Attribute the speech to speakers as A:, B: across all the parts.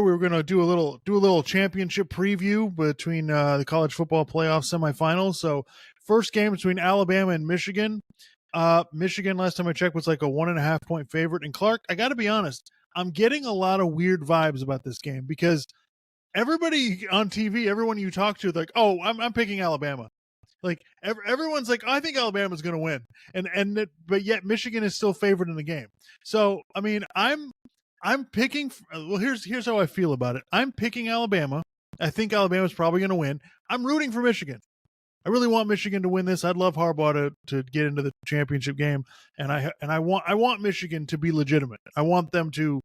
A: we were going to do a little championship preview between the college football playoff semifinals. So first game between Alabama and Michigan. Michigan, last time I checked, was like a 1.5 point favorite. And Clark, I got to be honest, I'm getting a lot of weird vibes about this game because everybody on TV, everyone you talk to, like, oh, I'm picking Alabama. Like everyone's like, oh, I think Alabama's going to win, but yet Michigan is still favored in the game. So I mean, I'm picking. Well, here's how I feel about it. I'm picking Alabama. I think Alabama's probably going to win. I'm rooting for Michigan. I really want Michigan to win this. I'd love Harbaugh to get into the championship game, and I want Michigan to be legitimate. I want them to,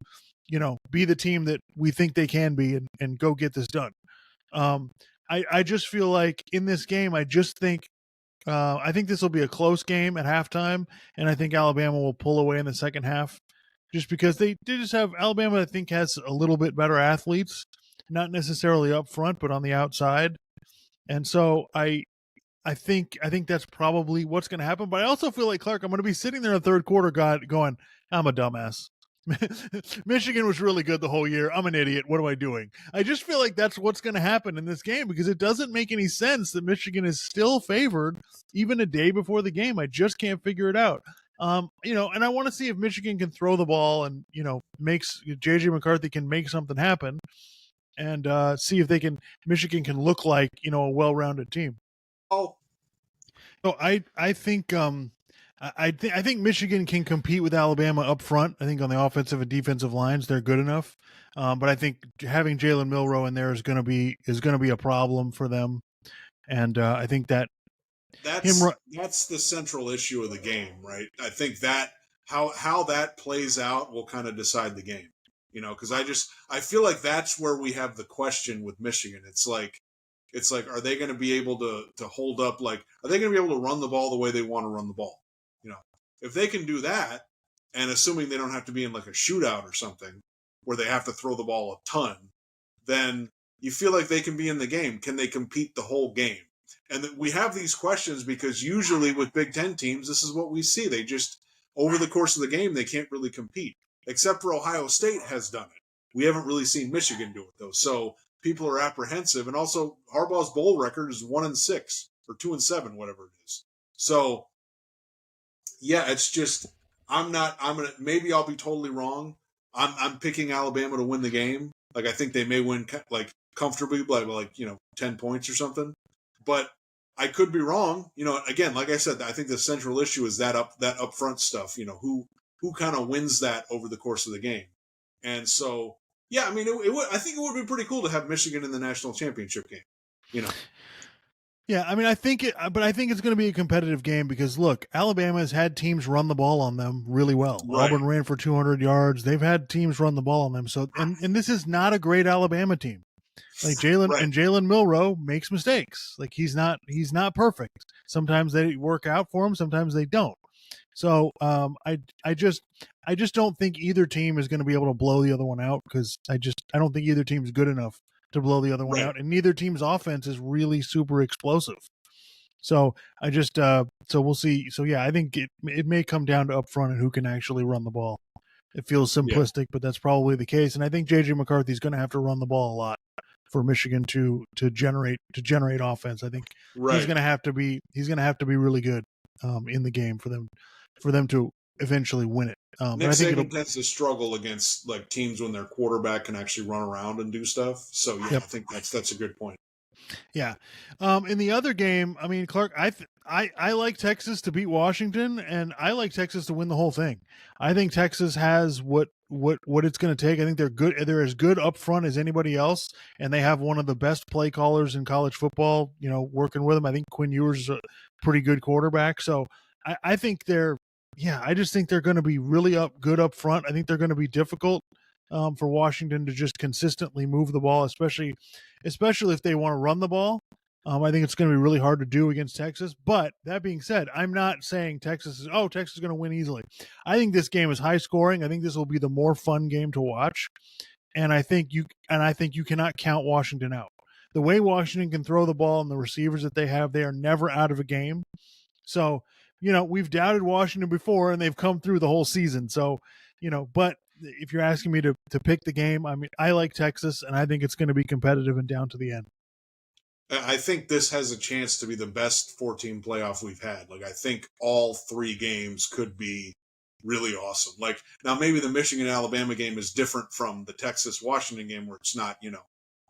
A: be the team that we think they can be and go get this done. I just feel like in this game, I think this will be a close game at halftime, and I think Alabama will pull away in the second half, just because they just have Alabama. I think has a little bit better athletes, not necessarily up front, but on the outside, and so I think that's probably what's going to happen. But I also feel like, Clark, I'm going to be sitting there in the third quarter, going, I'm a dumbass. Michigan was really good the whole year. I'm an idiot. What am I doing? I just feel like that's what's going to happen in this game because it doesn't make any sense that Michigan is still favored even a day before the game. I just can't figure it out. And I want to see if Michigan can throw the ball and, makes JJ McCarthy can make something happen and see if Michigan can look like, a well-rounded team.
B: Oh,
A: so I think I think Michigan can compete with Alabama up front. I think on the offensive and defensive lines, they're good enough. But I think having Jalen Milroe in there is going to be a problem for them. And I think that's
B: the central issue of the game, right? I think that how that plays out will kind of decide the game. Because I feel like that's where we have the question with Michigan. It's like, are they going to be able to hold up? Like, are they going to be able to run the ball the way they want to run the ball? If they can do that, and assuming they don't have to be in like a shootout or something where they have to throw the ball a ton, then you feel like they can be in the game. Can they compete the whole game? And we have these questions because usually with Big Ten teams, this is what we see. They just, over the course of the game, they can't really compete. Except for Ohio State has done it. We haven't really seen Michigan do it, though. So people are apprehensive. And also, Harbaugh's bowl record is 1-6 or 2-7, whatever it is. So, yeah, it's just maybe I'll be totally wrong. I'm picking Alabama to win the game. Like, I think they may win like comfortably by 10 points or something. But I could be wrong. Again, like I said, I think the central issue is that upfront stuff. Who kind of wins that over the course of the game. And so, yeah, I mean, I think it would be pretty cool to have Michigan in the national championship game.
A: Yeah, I mean, I think it's going to be a competitive game because, look, Alabama has had teams run the ball on them really well. Right. Auburn ran for 200 yards. They've had teams run the ball on them. So, and this is not a great Alabama team. Like Jalen Milroe makes mistakes. Like he's not perfect. Sometimes they work out for him. Sometimes they don't. So I just don't think either team is going to be able to blow the other one out because I don't think either team is good enough to blow the other one out, and neither team's offense is really super explosive. So I just so we'll see. So yeah, I think it may come down to up front and who can actually run the ball. It feels simplistic, but that's probably the case. And I think JJ McCarthy is going to have to run the ball a lot for Michigan to generate offense. I think he's going to have to be really good in the game for them to eventually win it.
B: Nick Saban tends to struggle against like teams when their quarterback can actually run around and do stuff. So yeah, I think that's a good point.
A: Yeah. In the other game, I mean, Clark, I like Texas to beat Washington, and I like Texas to win the whole thing. I think Texas has what it's going to take. I think they're good. They're as good up front as anybody else, and they have one of the best play callers in college football. Working with them. I think Quinn Ewers is a pretty good quarterback. So I think I just think they're going to be really good up front. I think they're going to be difficult for Washington to just consistently move the ball, especially if they want to run the ball. I think it's going to be really hard to do against Texas. But that being said, I'm not saying Texas is going to win easily. I think this game is high scoring. I think this will be the more fun game to watch. And I think you cannot count Washington out. The way Washington can throw the ball and the receivers that they have, they are never out of a game. So, we've doubted Washington before and they've come through the whole season. So, but if you're asking me to pick the game, I mean, I like Texas, and I think it's going to be competitive and down to the end.
B: I think this has a chance to be the best 14 playoff we've had. Like, I think all 3 games could be really awesome. Like, now maybe the Michigan Alabama game is different from the Texas Washington game where it's not,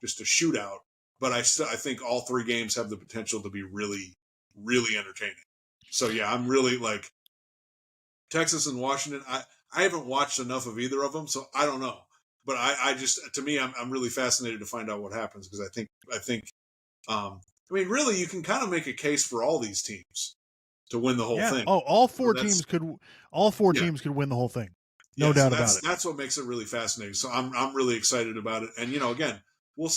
B: just a shootout. But I think all 3 games have the potential to be really, really entertaining. So yeah, I'm really like Texas and Washington. I haven't watched enough of either of them, so I don't know. But I just, to me, I'm really fascinated to find out what happens, because I think really, you can kind of make a case for all these teams to win the whole thing.
A: Oh, all 4 teams could win the whole thing. No doubt about it.
B: That's what makes it really fascinating. So I'm really excited about it. And again,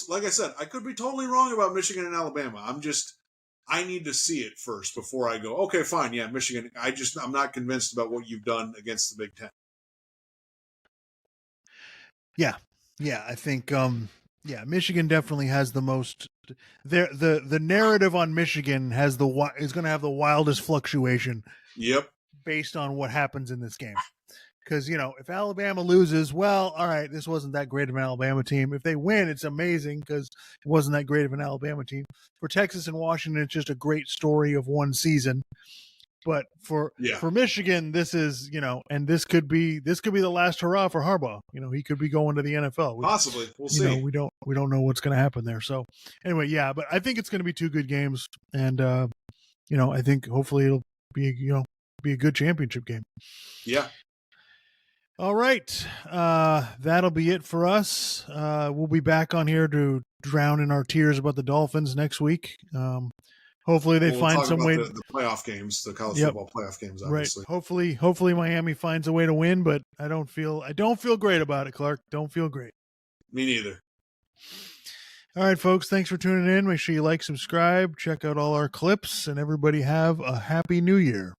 B: like I said, I could be totally wrong about Michigan and Alabama. I need to see it first before I go, okay, fine, yeah, Michigan. I'm not convinced about what you've done against the Big Ten.
A: Yeah, I think Michigan definitely has the most. The narrative on Michigan is going to have the wildest fluctuation.
B: Yep.
A: Based on what happens in this game. Because, if Alabama loses, well, all right, this wasn't that great of an Alabama team. If they win, it's amazing because it wasn't that great of an Alabama team. For Texas and Washington, it's just a great story of one season. But for Michigan, this is, and this could be the last hurrah for Harbaugh. He could be going to the NFL.
B: Possibly. We'll see.
A: We don't know what's going to happen there. So anyway, yeah, but I think it's going to be 2 good games. And, I think hopefully it'll be, be a good championship game.
B: Yeah.
A: All right. That'll be it for us. We'll be back on here to drown in our tears about the Dolphins next week. Hopefully we'll find some way.
B: The playoff games, the college football playoff games, obviously.
A: Right. Hopefully Miami finds a way to win, but I don't feel great about it, Clark. Don't feel great.
B: Me neither.
A: All right, folks. Thanks for tuning in. Make sure you like, subscribe, check out all our clips, and everybody have a happy New Year.